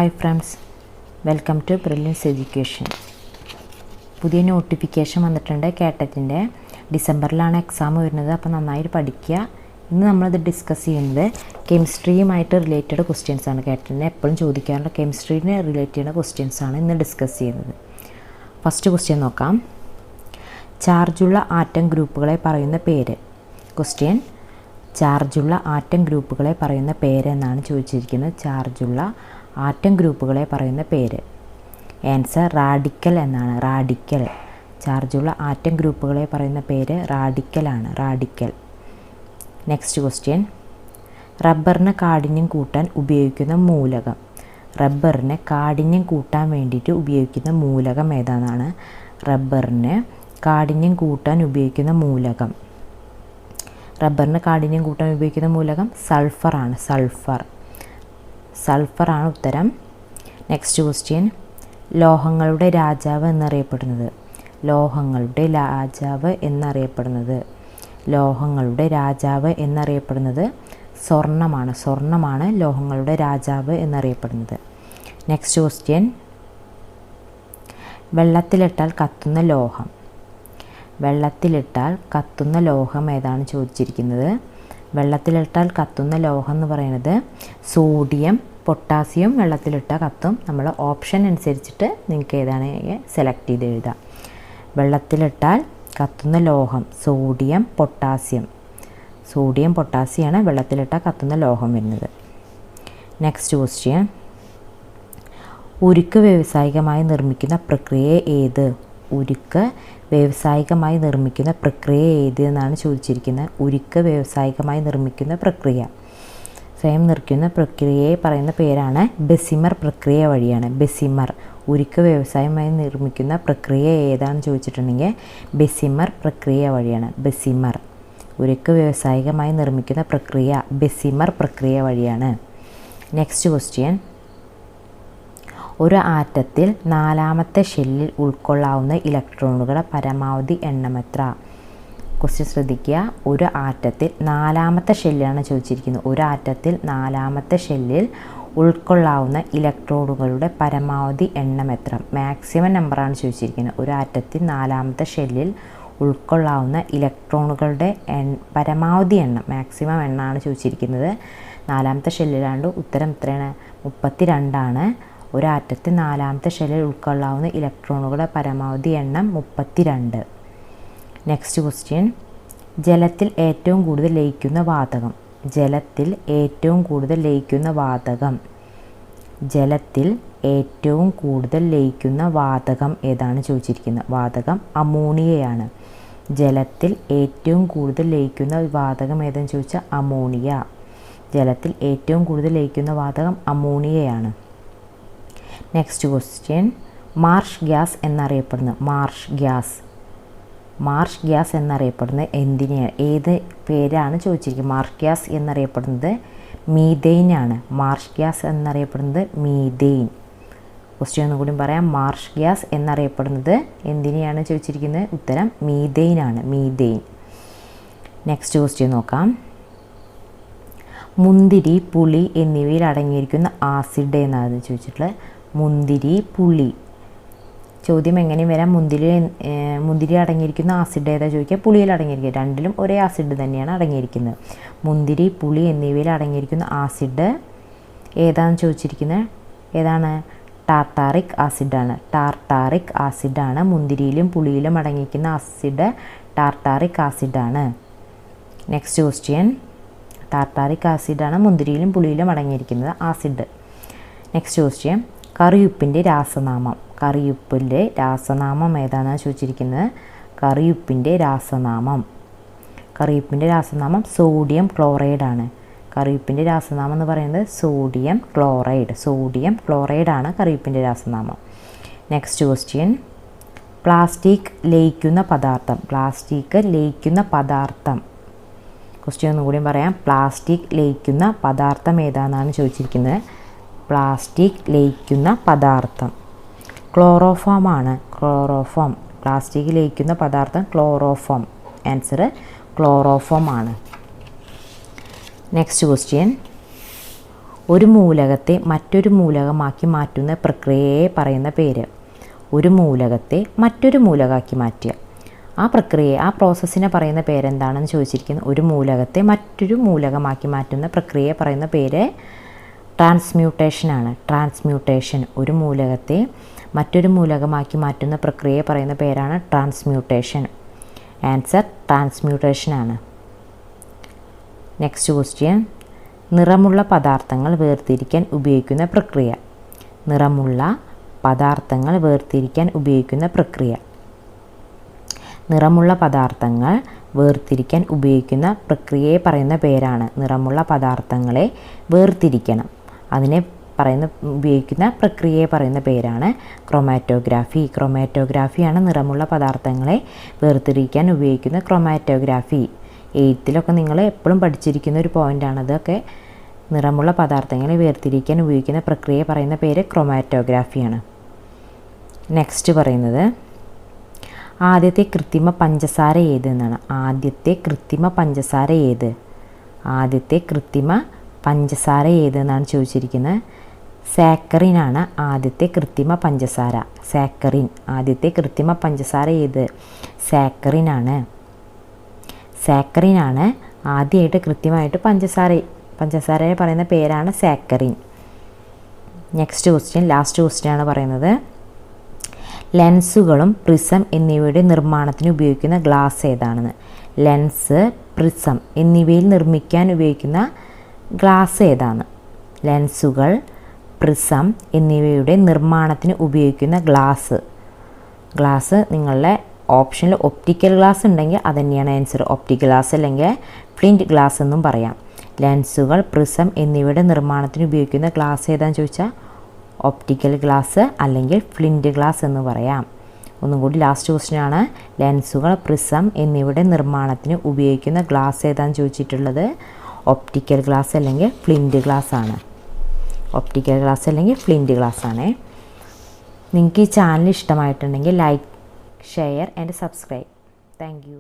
Hi friends, welcome to Brilliance Education. പുതിയ notification വന്നിട്ടുണ്ട്. കേട്ടറ്റിൻ്റെ ഡിസംബറിലാണ് എക്സാം വരുന്നത്. അപ്പോൾ നന്നായിട്ട് പഠിക്കുക. ഇന്ന് നമ്മളിത് ഡിസ്കസ് ചെയ്യുന്നത് കെമിസ്ട്രിയുമായിട്ട് റിലേറ്റഡ് ക്വസ്റ്റ്യൻസാണ്. കേട്ടറ്റിന് എപ്പോഴും ചോദിക്കാറുള്ള കെമിസ്ട്രീനെ റിലേറ്റ് ചെയ്യുന്ന ക്വസ്റ്റ്യൻസാണ് ഇന്ന് ഡിസ്കസ് ചെയ്യുന്നത്. ഫസ്റ്റ് ക്വസ്റ്റ്യൻ നോക്കാം. ചാർജുള്ള ആറ്റം ഗ്രൂപ്പുകളെ പറയുന്ന പേര്. ക്വസ്റ്റ്യൻ: ചാർജുള്ള ആറ്റം ഗ്രൂപ്പുകളെ പറയുന്ന പേര് എന്നാണ് ചോദിച്ചിരിക്കുന്നത്. ചാർജുള്ള ആറ്റം ഗ്രൂപ്പുകളെ പറയുന്ന പേര്. ആൻസർ റാഡിക്കൽ എന്നാണ്. റാഡിക്കൽ. ചാർജുള്ള ആറ്റം ഗ്രൂപ്പുകളെ പറയുന്ന പേര് റാഡിക്കലാണ്. റാഡിക്കൽ. നെക്സ്റ്റ് ക്വസ്റ്റ്യൻ: റബ്ബറിന് കാഠിന്യം കൂട്ടാൻ ഉപയോഗിക്കുന്ന മൂലകം. റബ്ബറിന് കാഠിന്യം കൂട്ടാൻ വേണ്ടിയിട്ട് ഉപയോഗിക്കുന്ന മൂലകം ഏതാണെന്നാണ്. റബ്ബറിന് കാഠിന്യം കൂട്ടാൻ ഉപയോഗിക്കുന്ന മൂലകം. റബ്ബറിന് കാഠിന്യം കൂട്ടാൻ ഉപയോഗിക്കുന്ന മൂലകം സൾഫറാണ്. സൾഫറാണ് ഉത്തരം. നെക്സ്റ്റ് ക്വസ്റ്റ്യൻ: ലോഹങ്ങളുടെ രാജാവ് എന്നറിയപ്പെടുന്നത്. ലോഹങ്ങളുടെ രാജാവ് എന്നറിയപ്പെടുന്നത്. ലോഹങ്ങളുടെ രാജാവ് എന്നറിയപ്പെടുന്നത് സ്വർണ്ണമാണ്. സ്വർണ്ണമാണ് ലോഹങ്ങളുടെ രാജാവ് എന്നറിയപ്പെടുന്നത്. നെക്സ്റ്റ് ക്വസ്റ്റ്യൻ: വെള്ളത്തിലിട്ടാൽ കത്തുന്ന ലോഹം. വെള്ളത്തിലിട്ടാൽ കത്തുന്ന ലോഹം ഏതാണ് ചോദിച്ചിരിക്കുന്നത്. വെള്ളത്തിലിട്ടാൽ കത്തുന്ന ലോഹം എന്ന് പറയുന്നത് സോഡിയം, പൊട്ടാസ്യം. വെള്ളത്തിലിട്ടാൽ കത്തും. നമ്മൾ ഓപ്ഷൻ അനുസരിച്ചിട്ട് നിങ്ങൾക്ക് ഏതാണ് സെലക്ട് ചെയ്ത് എഴുതാം. വെള്ളത്തിലിട്ടാൽ കത്തുന്ന ലോഹം സോഡിയം, പൊട്ടാസ്യം. സോഡിയം, പൊട്ടാസ്യമാണ് വെള്ളത്തിലിട്ടാൽ കത്തുന്ന ലോഹം വരുന്നത്. നെക്സ്റ്റ് ക്വസ്റ്റ്യൻ: ഉരുക്ക് വ്യാവസായികമായി നിർമ്മിക്കുന്ന പ്രക്രിയ ഏത്. ഉരുക്ക് വ്യാവസായികമായി നിർമ്മിക്കുന്ന പ്രക്രിയ ഏത് എന്നാണ് ചോദിച്ചിരിക്കുന്നത്. ഉരുക്ക് വ്യാവസായികമായി നിർമ്മിക്കുന്ന പ്രക്രിയ, സ്വയം നിർമ്മിക്കുന്ന പ്രക്രിയയെ പറയുന്ന പേരാണ് ബെസിമർ പ്രക്രിയ വഴിയാണ്. ബെസിമർ. ഉരുക്ക് വ്യവസായമായി നിർമ്മിക്കുന്ന പ്രക്രിയ ഏതാണെന്ന് ചോദിച്ചിട്ടുണ്ടെങ്കിൽ ബെസിമർ പ്രക്രിയ വഴിയാണ്. ബെസിമർ. ഉരുക്ക് വ്യാവസായികമായി നിർമ്മിക്കുന്ന പ്രക്രിയ ബെസിമർ പ്രക്രിയ വഴിയാണ്. നെക്സ്റ്റ് ക്വസ്റ്റ്യൻ: ഒരു ആറ്റത്തിൽ നാലാമത്തെ ഷെല്ലിൽ ഉൾക്കൊള്ളാവുന്ന ഇലക്ട്രോണുകളുടെ പരമാവധി എണ്ണം എത്ര. ക്വസ്റ്റ്യൻ ശ്രദ്ധിക്കുക. ഒരു ആറ്റത്തിൽ നാലാമത്തെ ഷെല്ലാണ് ചോദിച്ചിരിക്കുന്നത്. ഒരു ആറ്റത്തിൽ നാലാമത്തെ ഷെല്ലിൽ ഉൾക്കൊള്ളാവുന്ന ഇലക്ട്രോണുകളുടെ പരമാവധി എണ്ണം എത്ര. മാക്സിമം നമ്പറാണ് ചോദിച്ചിരിക്കുന്നത്. ഒരു ആറ്റത്തിൽ നാലാമത്തെ ഷെല്ലിൽ ഉൾക്കൊള്ളാവുന്ന ഇലക്ട്രോണുകളുടെ പരമാവധി എണ്ണം, മാക്സിമം എണ്ണമാണ് ചോദിച്ചിരിക്കുന്നത്. നാലാമത്തെ ഷെല്ലിലാണ്ട് ഉത്തരം എത്രയാണ്? 32. ഒരു ആറ്റത്തിൽ നാലാമത്തെ ഷെല്ലിൽ ഉൾക്കൊള്ളാവുന്ന ഇലക്ട്രോണുകളുടെ പരമാവധി എണ്ണം 32. നെക്സ്റ്റ് ക്വസ്റ്റ്യൻ: ജലത്തിൽ ഏറ്റവും കൂടുതൽ ലയിക്കുന്ന വാതകം. ജലത്തിൽ ഏറ്റവും കൂടുതൽ ലയിക്കുന്ന വാതകം. ജലത്തിൽ ഏറ്റവും കൂടുതൽ ലയിക്കുന്ന വാതകം ഏതാണ് ചോദിച്ചിരിക്കുന്നത്. വാതകം അമോണിയയാണ്. ജലത്തിൽ ഏറ്റവും കൂടുതൽ ലയിക്കുന്ന വാതകം ഏതെന്ന് ചോദിച്ചാൽ അമോണിയ. ജലത്തിൽ ഏറ്റവും കൂടുതൽ ലയിക്കുന്ന വാതകം അമോണിയയാണ്. നെക്സ്റ്റ് ക്വസ്റ്റ്യൻ: മാർഷ് ഗ്യാസ് എന്നറിയപ്പെടുന്നത്. മാർഷ് ഗ്യാസ് എന്നറിയപ്പെടുന്നത് എന്തിനെയാണ്, ഏത് പേരാണ് ചോദിച്ചിരിക്കുന്നത്. മാർഷ് ഗ്യാസ് എന്നറിയപ്പെടുന്നത് മീതെയിൻ ആണ്. മാർഷ് ഗ്യാസ് എന്നറിയപ്പെടുന്നത് മീതെയിൻ. ക്വസ്റ്റ്യൻ ഒന്നുകൂടി പറയാം. മാർഷ് ഗ്യാസ് എന്നറിയപ്പെടുന്നത് എന്തിനെയാണ് ചോദിച്ചിരിക്കുന്നത്. ഉത്തരം മീതെയിൻ ആണ്. മീതെയിൻ. നെക്സ്റ്റ് ക്വസ്റ്റ്യൻ നോക്കാം. മുന്തിരി, പുളി എന്നിവയിൽ അടങ്ങിയിരിക്കുന്ന ആസിഡ് എന്നാണ് ചോദിച്ചിട്ടുള്ളത്. മുന്തിരി, പുളി. ചോദ്യം എങ്ങനെയും വരാം. മുന്തിരി അടങ്ങിയിരിക്കുന്ന ആസിഡ് ഏതാ ചോദിക്കുക. പുളിയിൽ അടങ്ങിയിരിക്കുക. രണ്ടിലും ഒരേ ആസിഡ് തന്നെയാണ് അടങ്ങിയിരിക്കുന്നത്. മുന്തിരി, പുളി എന്നിവയിൽ അടങ്ങിയിരിക്കുന്ന ആസിഡ് ഏതാണെന്ന് ചോദിച്ചിരിക്കുന്നത്. ഏതാണ്? ടാർട്ടാറിക് ആസിഡാണ്. ടാർട്ടാറിക് ആസിഡാണ് മുന്തിരിയിലും പുളിയിലും അടങ്ങിയിരിക്കുന്ന ആസിഡ്. ടാർട്ടാറിക് ആസിഡാണ്. നെക്സ്റ്റ് ക്വസ്റ്റ്യൻ: ടാർട്ടാറിക് ആസിഡാണ് മുന്തിരിയിലും പുളിയിലും അടങ്ങിയിരിക്കുന്നത് ആസിഡ്. നെക്സ്റ്റ് ക്വസ്റ്റ്യൻ: കറിയുപ്പിൻ്റെ രാസനാമം. കറിയുപ്പിൻ്റെ രാസനാമം ഏതാണെന്ന് ചോദിച്ചിരിക്കുന്നത്. കറിയുപ്പിൻ്റെ രാസനാമം. കറിയുപ്പിൻ്റെ രാസനാമം സോഡിയം ക്ലോറൈഡാണ്. കറിയുപ്പിൻ്റെ രാസനാമം എന്ന് പറയുന്നത് സോഡിയം ക്ലോറൈഡ്. സോഡിയം ക്ലോറൈഡാണ് കറിയുപ്പിൻ്റെ രാസനാമം. നെക്സ്റ്റ് ക്വസ്റ്റ്യൻ: പ്ലാസ്റ്റിക് ലയിക്കുന്ന പദാർത്ഥം. പ്ലാസ്റ്റിക് ലയിക്കുന്ന പദാർത്ഥം. ക്വസ്റ്റ്യൻ ഒന്നുകൂടി പറയാം. പ്ലാസ്റ്റിക് ലയിക്കുന്ന പദാർത്ഥം ഏതാണെന്നാണ് ചോദിച്ചിരിക്കുന്നത്. പ്ലാസ്റ്റിക് ലയിക്കുന്ന പദാർത്ഥം ക്ലോറോഫോം ആണ്. ക്ലോറോഫോം. പ്ലാസ്റ്റിക് ലയിക്കുന്ന പദാർത്ഥം ക്ലോറോഫോം. ആൻസർ ക്ലോറോഫോം ആണ്. നെക്സ്റ്റ് ക്വസ്റ്റ്യൻ: ഒരു മൂലകത്തെ മറ്റൊരു മൂലകമാക്കി മാറ്റുന്ന പ്രക്രിയയെ പറയുന്ന പേര്. ഒരു മൂലകത്തെ മറ്റൊരു മൂലകമാക്കി മാറ്റുക, ആ പ്രക്രിയയെ, ആ പ്രോസസ്സിനെ പറയുന്ന പേരെന്താണെന്ന് ചോദിച്ചിരിക്കുന്നത്. ഒരു മൂലകത്തെ മറ്റൊരു മൂലകമാക്കി മാറ്റുന്ന പ്രക്രിയയെ പറയുന്ന പേര് ട്രാൻസ്മ്യൂട്ടേഷനാണ്. ട്രാൻസ്മ്യൂട്ടേഷൻ, ഒരു മൂലകത്തെ മറ്റൊരു മൂലകമാക്കി മാറ്റുന്ന പ്രക്രിയയെ പറയുന്ന പേരാണ് ട്രാൻസ്മ്യൂട്ടേഷൻ. ആൻസർ ട്രാൻസ്മ്യൂട്ടേഷനാണ്. നെക്സ്റ്റ് ക്വസ്റ്റ്യൻ, നിറമുള്ള പദാർത്ഥങ്ങൾ വേർതിരിക്കാൻ ഉപയോഗിക്കുന്ന പ്രക്രിയ. നിറമുള്ള പദാർത്ഥങ്ങൾ വേർതിരിക്കാൻ ഉപയോഗിക്കുന്ന പ്രക്രിയ. നിറമുള്ള പദാർത്ഥങ്ങൾ വേർതിരിക്കാൻ ഉപയോഗിക്കുന്ന പ്രക്രിയയെ പറയുന്ന പേരാണ്. നിറമുള്ള പദാർത്ഥങ്ങളെ വേർതിരിക്കണം, അതിനെ ഉപയോഗിക്കുന്ന പ്രക്രിയയെ പറയുന്ന പേരാണ് ക്രൊമാറ്റോഗ്രാഫി. ക്രൊമാറ്റോഗ്രാഫിയാണ് നിറമുള്ള പദാർത്ഥങ്ങളെ വേർതിരിക്കാൻ ഉപയോഗിക്കുന്ന ക്രൊമാറ്റോഗ്രാഫി. എഴുത്തിലൊക്കെ നിങ്ങൾ എപ്പോഴും പഠിച്ചിരിക്കുന്ന ഒരു പോയിൻ്റാണ്. അതൊക്കെ നിറമുള്ള പദാർത്ഥങ്ങളെ വേർതിരിക്കാൻ ഉപയോഗിക്കുന്ന പ്രക്രിയയെ പറയുന്ന പേര് ക്രൊമാറ്റോഗ്രാഫിയാണ്. നെക്സ്റ്റ് പറയുന്നത്, ആദ്യത്തെ കൃത്രിമ പഞ്ചസാര ഏത് എന്നാണ്. ആദ്യത്തെ കൃത്രിമ പഞ്ചസാര ഏത്? ആദ്യത്തെ കൃത്രിമ പഞ്ചസാര ഏത് എന്നാണ് ചോദിച്ചിരിക്കുന്നത്. സാക്കറിനാണ് ആദ്യത്തെ കൃത്രിമ പഞ്ചസാര. സാക്കറിൻ, ആദ്യത്തെ കൃത്രിമ പഞ്ചസാര ഏത്? സാക്കറിനാണ്. സാക്കറിനാണ് ആദ്യമായിട്ട് കൃത്യമായിട്ട് പഞ്ചസാരയെ പറയുന്ന പേരാണ് saccharin. Next question, last question ആണ് പറയുന്നത്, ലെൻസുകളും പ്രിസം എന്നിവയുടെ നിർമ്മാണത്തിന് ഉപയോഗിക്കുന്ന ഗ്ലാസ് ഏതാണെന്ന്. ലെൻസ്, പ്രിസം എന്നിവയിൽ നിർമ്മിക്കാൻ ഉപയോഗിക്കുന്ന ഗ്ലാസ് ഏതാണ്? ലെൻസുകൾ, പ്രിസം എന്നിവയുടെ നിർമ്മാണത്തിന് ഉപയോഗിക്കുന്ന ഗ്ലാസ് നിങ്ങളുടെ ഓപ്ഷനിൽ ഒപ്റ്റിക്കൽ ഗ്ലാസ് ഉണ്ടെങ്കിൽ അതുതന്നെയാണ് ആൻസർ. ഒപ്റ്റിക്കൽ ഗ്ലാസ് അല്ലെങ്കിൽ ഫ്ലിൻറ്റ് ഗ്ലാസ് എന്നും പറയാം. ലെൻസുകൾ, പ്രിസം എന്നിവയുടെ നിർമ്മാണത്തിന് ഉപയോഗിക്കുന്ന ഗ്ലാസ് ഏതാണെന്ന് ചോദിച്ചാൽ ഒപ്റ്റിക്കൽ ഗ്ലാസ് അല്ലെങ്കിൽ ഫ്ലിൻറ്റ് ഗ്ലാസ് എന്ന് പറയാം. ഒന്നും കൂടി ലാസ്റ്റ് ക്വസ്റ്റ്യൻ ആണ്, ലെൻസുകൾ, പ്രിസം എന്നിവയുടെ നിർമ്മാണത്തിന് ഉപയോഗിക്കുന്ന ഗ്ലാസ് ഏതാണെന്ന് ചോദിച്ചിട്ടുള്ളത് ഒപ്റ്റിക്കൽ ഗ്ലാസ് അല്ലെങ്കിൽ ഫ്ലിൻറ്റ് ഗ്ലാസ് ആണ്. ഒപ്റ്റിക്കൽ ഗ്ലാസ് അല്ലെങ്കിൽ ഫ്ലിൻറ്റ് ഗ്ലാസ് ആണ്. നിങ്ങൾക്ക് ഈ ചാനൽ ഇഷ്ടമായിട്ടുണ്ടെങ്കിൽ like, share and subscribe. Thank you.